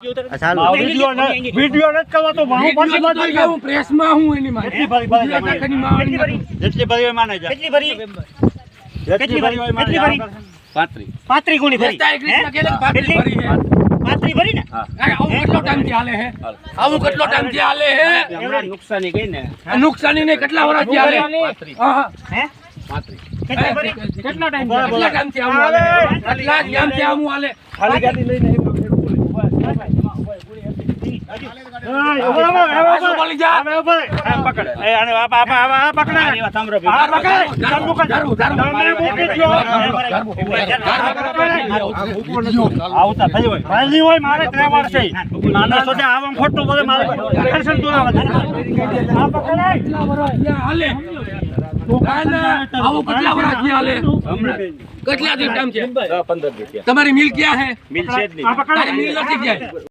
video નથી કરવા તો હું પાછી બાજુ જાઉં પ્રેસમાં હું એની માં જેટલી ભરી માને જા કેટલી ભરી કેટલી ભરી 35 ગુણી ભરી કેટલી ભરી હે 35 ભરી ને આવું કેટલો ટાઈમ થી હાલે હે આવું કેટલો ટાઈમ થી હાલે હે નુકસાની ગઈ ને નુકસાની ને કેટલા વર્ષ થી હાલે હા હે 35 કેટલી ભરી કેટલા ટાઈમ થી આવું હાલે કેટલા ટાઈમ થી આવું હાલે ખાલી ગાડી લઈને તમારી મિલ ક્યાં હે મિલ છે જ નહીં મિલ નથી ક્યાં